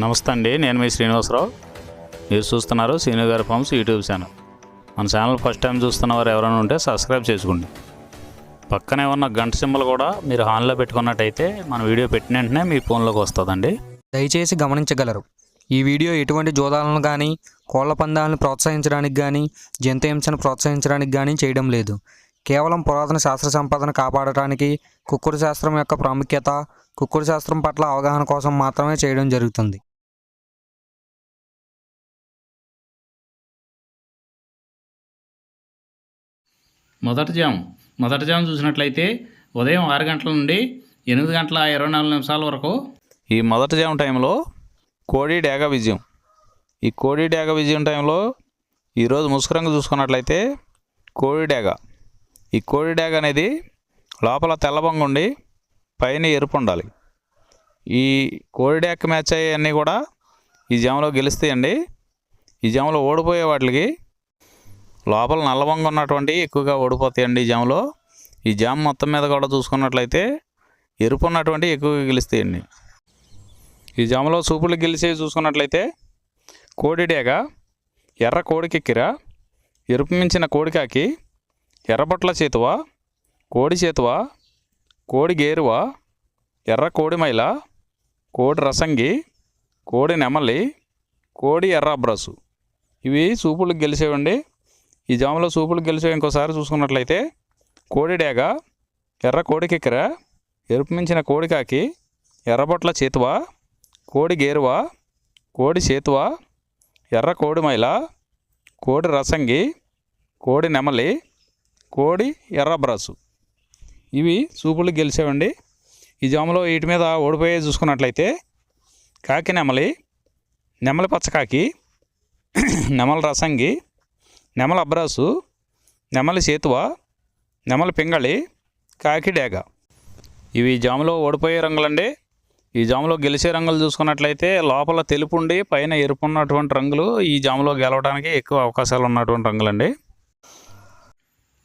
నమస్తే అండి, నేను మీ శ్రీనివాసరావు. మీరు చూస్తున్నారు శ్రీను గారి ఫార్మ్స్ యూట్యూబ్ ఛానల్. మన ఛానల్ ఫస్ట్ టైం చూస్తున్న వారు ఎవరైనా ఉంటే సబ్స్క్రైబ్ చేసుకోండి. పక్కనే ఉన్న గంట సింబల్ కూడా మీరు ఆన్లో పెట్టుకున్నట్టయితే మన వీడియో పెట్టిన వెంటనే మీ ఫోన్లోకి వస్తుందండి. దయచేసి గమనించగలరు, ఈ వీడియో ఎటువంటి జోదాలను కానీ కోళ్ల పందాలను ప్రోత్సహించడానికి కానీ జంతు హింసను ప్రోత్సహించడానికి కానీ చేయడం లేదు. కేవలం పురాతన శాస్త్ర సంపదను కాపాడటానికి, కుక్కుడు శాస్త్రం యొక్క ప్రాముఖ్యత, కుక్కుడు శాస్త్రం పట్ల అవగాహన కోసం మాత్రమే చేయడం జరుగుతుంది. మొదటి జాము చూసినట్లయితే ఉదయం 6 గంటల నుండి 8 గంటల 24 నిమిషాల వరకు ఈ మొదటి జాము టైంలో కోడి డేగ విజయం. ఈ కోడి డేగ విజయం టైంలో ఈరోజు ముసుగురంగు చూసుకున్నట్లయితే కోడి డేగ. ఈ కోడి డేగ అనేది లోపల తెల్లబొంగు ఉండి పైన ఎరుపు ఉండాలి. ఈ కోడి డేగ మ్యాచ్ అయ్యేవన్నీ కూడా ఈ జాములో గెలుస్తాయండి. ఈ జాములో ఓడిపోయే వాటికి లోపల నల్లబొంగు ఉన్నటువంటి ఎక్కువగా ఓడిపోతాయండి. ఈ జాములో ఈ జామ్ మొత్తం మీద కూడా చూసుకున్నట్లయితే ఎరుపు ఉన్నటువంటి ఎక్కువగా గెలుస్తాయండి. ఈ జాములో సూపులు గెలిచేవి చూసుకున్నట్లయితే కోడి డేగ, ఎర్ర కోడికెక్కిర, ఎరుపు మించిన కోడికాకి, ఎర్రబొట్ల చేతువ, కోడి చేతువ, కోడి గేరువ, ఎర్ర కోడి మైల, కోడి రసంగి, కోడి నెమలి, కోడి ఎర్ర అబ్రసు. ఇవి సూపులకు గెలిచేవండి. ఈ జాములో సూపులకు గెలిచేవి ఇంకోసారి చూసుకున్నట్లయితే కోడి డేగ, ఎర్ర కోడికెక్కిర, ఎరుపు మించిన కోడికాకి, ఎర్రబొట్ల చేతువ, కోడి గేరువ, కోడి చేతువ, ఎర్ర కోడి మైల, కోడి రసంగి, కోడి నెమలి, కోడి ఎర్ర బ్రసు. ఇవి సూపులకు గెలిచేవండి. ఈ జాములో వీటి మీద ఓడిపోయే చూసుకున్నట్లయితే కాకి నెమలి, నెమలి పచ్చకాకి, నెమలి రసంగి, నెమలి అబ్రాసు, నెమలి చేతువ, నెమలి పింగళి, కాకి డేగ. ఇవి జాములో ఓడిపోయే రంగులండి. ఈ జాములో గెలిచే రంగులు చూసుకున్నట్లయితే లోపల తెలుపు ఉండి పైన ఎరుపు ఉన్నటువంటి రంగులు ఈ జాములో గెలవడానికి ఎక్కువ అవకాశాలు ఉన్నటువంటి రంగులండి.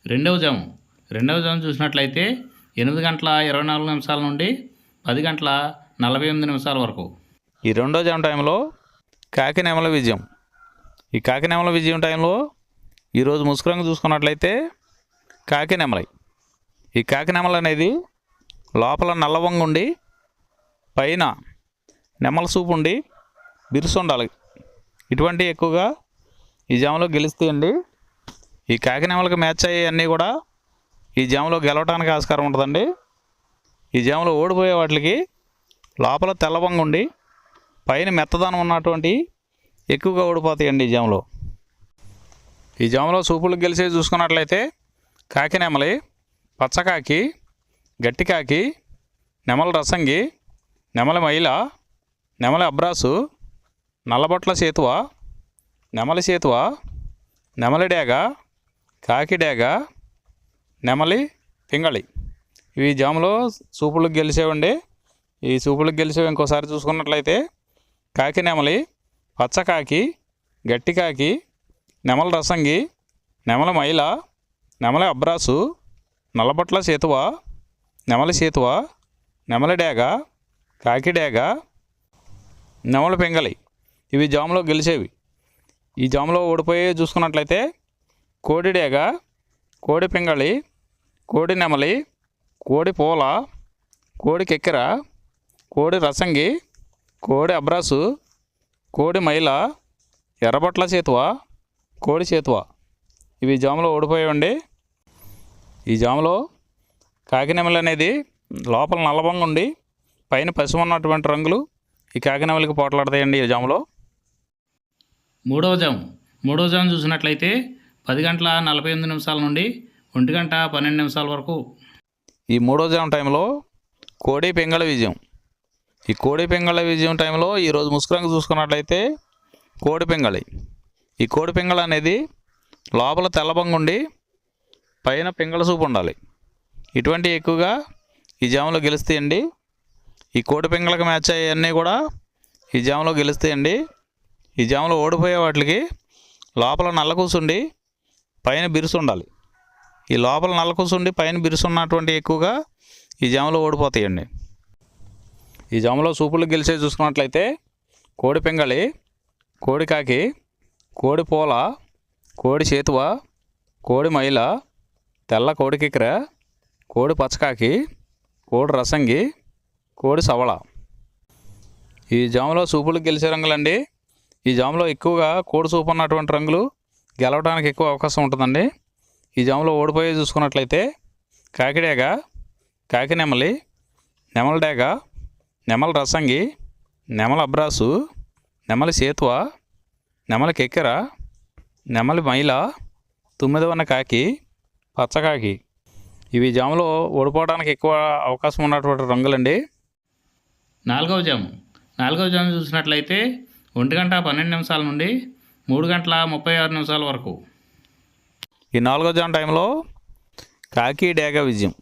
రెండవ జాము చూసినట్లయితే 8 గంటల 24 నిమిషాల నుండి 10 గంటల 48 నిమిషాల వరకు ఈ రెండో జాము టైంలో కాకి నెమల విజయం. ఈ కాకి నెమల విజయం టైంలో ఈరోజు ముసుగురంగు చూసుకున్నట్లయితే కాకి నెమలి. ఈ కాకి నెమల అనేది లోపల నల్లవంగు ఉండి పైన నెమల సూపు ఉండి బిరుసు ఉండాలి. ఇటువంటి ఎక్కువగా ఈ జాములో గెలుస్తాయండి. ఈ కాకి నెమలకి మ్యాచ్ అయ్యేవన్నీ కూడా ఈ జాములో గెలవడానికి ఆస్కారం ఉంటుందండి. ఈ జాములో ఓడిపోయే వాటికి లోపల తెల్లవంగు ఉండి పైన మెత్తదనం ఉన్నటువంటి ఎక్కువగా ఓడిపోతాయండి ఈ జాములో. ఈ జాములో సూపులకు గెలిచేది చూసుకున్నట్లయితే కాకి నెమలి, పచ్చకాకి, గట్టికాకి, నెమలి రసంగి, నెమలి మైల, నెమలి అబ్రాసు, నల్లబొట్ల చేతువ, నెమలి చేతువ, నెమలి డేగ, కాకి డేగ, నెమలి పింగళి. ఇవి జాములో సూపులకు గెలిచేవండి. ఈ సూపులకు గెలిచేవి ఇంకోసారి చూసుకున్నట్లయితే కాకి నెమలి, పచ్చకాకి, గట్టికాకి, నెమలి రసంగి, నెమలి మైల, నెమలి అబ్రాసు, నల్లబొట్ల చేతువ, నెమలి చేతువ, నెమలి డేగ, కాకి డేగ, నెమలి పింగళి. ఇవి జాములో గెలిచేవి. ఈ జాములో ఓడిపోయే చూసుకున్నట్లయితే కోడి డేగ, కోడి పింగళి, కోడి నెమలి, కోడి పూల, కోడి కెక్కిర, కోడి రసంగి, కోడి అబ్రాసు, కోడి మైల, ఎర్రబొట్ల చేతువ, కోడి చేతువ. ఇవి జాములో ఓడిపోయాయండి. ఈ జాములో కాకి నెమలి అనేది లోపల నల్లబంగా ఉండి పైన పసుపు ఉన్నటువంటి రంగులు ఈ కాకి నెమలికి పోట్లాడతాయండి ఈ జాములో. మూడవ జాము చూసినట్లయితే 10 గంటల 48 నిమిషాల నుండి 1 గంట 12 నిమిషాల వరకు ఈ మూడో జాము టైంలో కోడి పింగళ విజయం. ఈ కోడి పింగళ విజయం టైంలో ఈరోజు ముసుగురంగు చూసుకున్నట్లయితే కోడి పింగళి. ఈ కోడి పింగళ అనేది లోపల తెల్లబంగు ఉండి పైన పింగళ సూపు ఉండాలి. ఇటువంటి ఎక్కువగా ఈ జాములో గెలుస్తాయండి. ఈ కోడి పింగళకి మ్యాచ్ అయ్యేవన్నీ కూడా ఈ జాములో గెలుస్తాయండి. ఈ జాములో ఓడిపోయే వాటికి లోపల నల్ల కూసుండి పైన బిరుసు ఉండాలి. ఈ లోపల నల్ల కూసుండి పైన బిరుసు ఉన్నటువంటి ఎక్కువగా ఈ జాములో ఓడిపోతాయండి. ఈ జాములో సూపులు గెలిచే చూసుకున్నట్లయితే కోడి పింగళి, కోడి కాకి, కోడి పూల, కోడి చేతువ, కోడి మైల, తెల్ల కోడి కిక్కెర, కోడి పచ్చకాకి, కోడి రసంగి, కోడి సవళ. ఈ జాములో సూపులకు గెలిచే రంగులండి. ఈ జాములో ఎక్కువగా కోడి సూపు ఉన్నటువంటి రంగులు గెలవడానికి ఎక్కువ అవకాశం ఉంటుందండి. ఈ జాములో ఓడిపోయి చూసుకున్నట్లయితే కాకిడేగ, కాకి నెమలి, నెమల డేగ, నెమల రసంగి, నెమల అబ్రాసు, నెమలి సేతువ, నెమలి కెక్కెర, నెమలి మైల, తుమ్మిదవన్న కాకి, పచ్చకాకి. ఇవి జాములో ఓడిపోవడానికి ఎక్కువ అవకాశం ఉన్నటువంటి రంగులండి. నాలుగవ జాము చూసినట్లయితే 1:12 నుండి 3:36 వరకు. ఈ 4వ జాము టైంలో కాకి డేగ విజయం.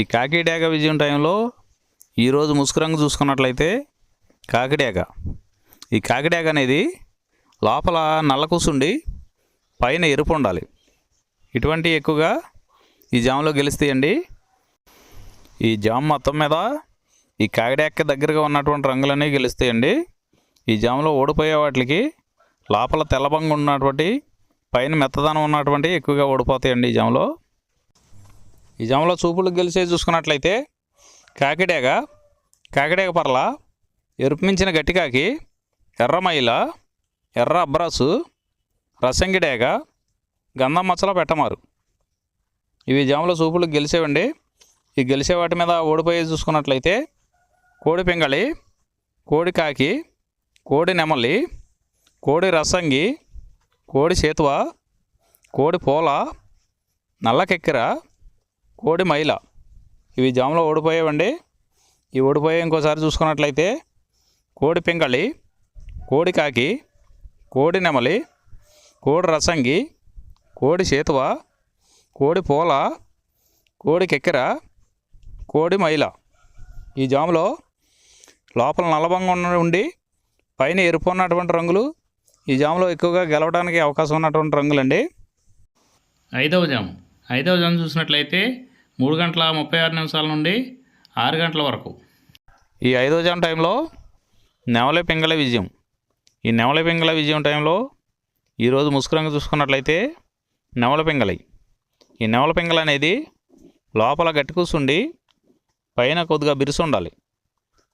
ఈ కాకి డేగ విజయం టైంలో ఈరోజు ముసుగు రంగు చూసుకున్నట్లయితే కాకిడేగ. ఈ కాకిడేగ అనేది లోపల నల్ల కూసుండి పైన ఎరుపు ఉండాలి. ఇటువంటి ఎక్కువగా ఈ జాములో గెలుస్తాయండి. ఈ జాము మొత్తం మీద ఈ కాకిడేగకి దగ్గరగా ఉన్నటువంటి రంగులన్నీ గెలుస్తాయండి. ఈ జాములో ఓడిపోయే వాటికి లోపల తెల్లబంగు ఉన్నటువంటి పైన మెత్తదనం ఉన్నటువంటి ఎక్కువగా ఓడిపోతాయండి ఈ జాములో. ఈ జాములో చూపులకు గెలిచేది చూసుకున్నట్లయితే కాకిడేగ పర్ల, ఎరుపు మించిన గట్టికాకి, ఎర్రమైల, ఎర్ర అబ్రాసు, రసంగి డేగ, గంధం మచ్చల పెట్టమారు. ఇవి జాములో చూపులకు గెలిచేవండి. ఈ గెలిచే వాటి మీద ఓడిపోయి చూసుకున్నట్లయితే కోడి పింగళి, కోడి కాకి, కోడి నెమలి, కోడి రసంగి, కోడి చేతువ, కోడి పూల, నల్ల కెక్కెర, కోడి మైల. ఇవి జాములో ఓడిపోయేవండి. ఈ ఓడిపోయే ఇంకోసారి చూసుకున్నట్లయితే కోడి పింగళి, కోడి కాకి, కోడి నెమలి, కోడి రసంగి, కోడి చేతువ, కోడి పూల, కోడి కెక్కెర, కోడి మైల. ఈ జాములో లోపల నల్లబంగా ఉండి పైన ఎరుపు ఉన్నటువంటి రంగులు ఈ జాములో ఎక్కువగా గెలవడానికి అవకాశం ఉన్నటువంటి రంగులండి. ఐదవ జాము చూసినట్లయితే 3:36 నుండి 6 గంటల వరకు. ఈ 5వ జాము టైంలో నెమలి పింగళ విజయం. ఈ నెమలి పింగళ విజయం టైంలో ఈరోజు ముసుగు రంగు చూసుకున్నట్లయితే నెమల పింగళి. ఈ నెమల పింగళి అనేది లోపల గట్టి కూసుండి పైన కొద్దిగా బిరుసు ఉండాలి.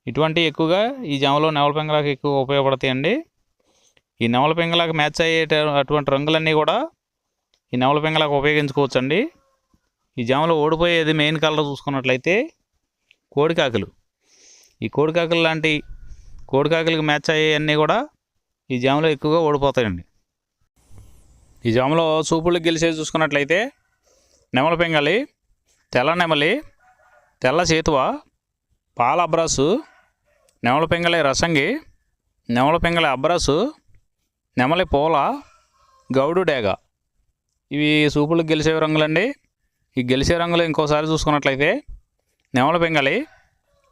ఇటువంటి ఎక్కువగా ఈ జాములో నెమల పింగళకి ఎక్కువ ఉపయోగపడతాయండి. ఈ నెమల పింగళకి మ్యాచ్ అయ్యే అటువంటి రంగులన్నీ కూడా ఈ నెమల పింగళకి ఉపయోగించుకోవచ్చండి. ఈ జాములో ఓడిపోయేది మెయిన్ కలర్ చూసుకున్నట్లయితే కోడికాకులు. ఈ కోడికాకులు లాంటి కోడికాకులకి మ్యాచ్ అయ్యేవన్నీ కూడా ఈ జాములో ఎక్కువగా ఓడిపోతాయండి. ఈ జాములో సూపులకు గెలిచేది చూసుకున్నట్లయితే నెమల పింగళి, తెల్ల నెమలి, తెల్ల చేతువ, పాల అబ్రాసు, నెమల పింగళి రసంగి, నెమల పింగళి అబ్రాసు, నెమలి పూల, గౌడు డేగ. ఇవి సూపులకు గెలిచే రంగులండి. ఈ గెలిచే రంగులు ఇంకోసారి చూసుకున్నట్లయితే నెమల పింగళి,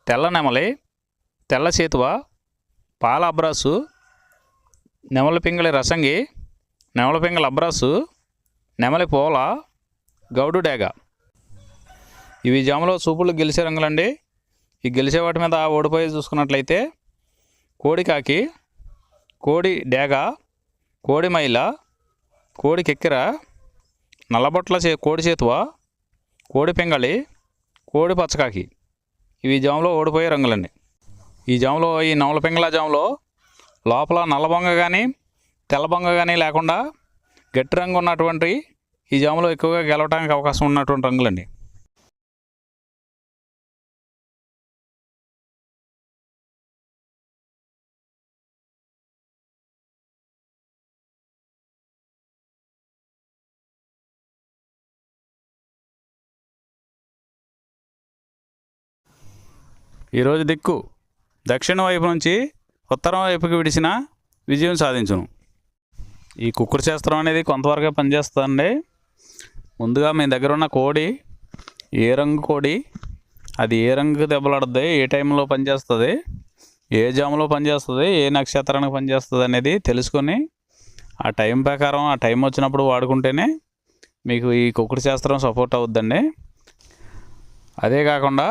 తెల్ల నెమలి, తెల్ల చేతువ, పాల అబ్రాసు, నెమల పింగళి రసంగి, నెమల పింగళి అబ్రాసు, నెమలి పూల, గౌడు డేగ. ఇవి జాములో సూపులకు గెలిచే రంగులండి. ఈ గెలిచే వాటి మీద ఓడిపోయి చూసుకున్నట్లయితే కోడి కాకి, కోడి డేగ, కోడి మైల, కోడి కెక్కెర, నల్లబొట్ల కోడి చేతువ, కోడి పింగళి, కోడి పచ్చకాకి. ఇవి జాములో ఓడిపోయే రంగులండి. ఈ జాములో ఈ నెమల పింగళ జాములో లోపల నల్లబొంగ కానీ తెల్లబొంగ కానీ లేకుండా గట్టి రంగు ఉన్నటువంటి ఈ జాములో ఎక్కువగా గెలవడానికి అవకాశం ఉన్నటువంటి రంగులండి. ఈరోజు దిక్కు దక్షిణ వైపు నుంచి ఉత్తరం వైపుకి విడిచిన విజయం సాధించును. ఈ కుక్కుడు శాస్త్రం అనేది కొంతవరకే పనిచేస్తుందండి. ముందుగా మీ దగ్గర ఉన్న కోడి ఏ రంగు కోడి, అది ఏ రంగు దెబ్బలాడుతుంది, ఏ టైంలో పనిచేస్తుంది, ఏ జాములో పనిచేస్తుంది, ఏ నక్షత్రానికి పనిచేస్తుంది అనేది తెలుసుకొని ఆ టైం ప్రకారం ఆ టైం వచ్చినప్పుడు వాడుకుంటేనే మీకు ఈ కుక్కుడు శాస్త్రం సపోర్ట్ అవుద్దండి. అదే కాకుండా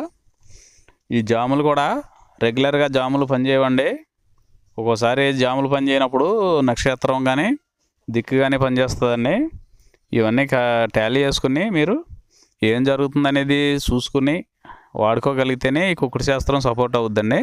ఈ జాములు కూడా రెగ్యులర్గా జాములు పనిచేయవండి. ఒక్కోసారి జాములు పని చేయనప్పుడు నక్షత్రం కానీ దిక్కు కానీ పనిచేస్తుందండి. ఇవన్నీ టాలీ చేసుకుని మీరు ఏం జరుగుతుందనేది చూసుకుని వాడుకోగలిగితేనే ఈ కుక్కుడు శాస్త్రం సపోర్ట్ అవుద్దండి.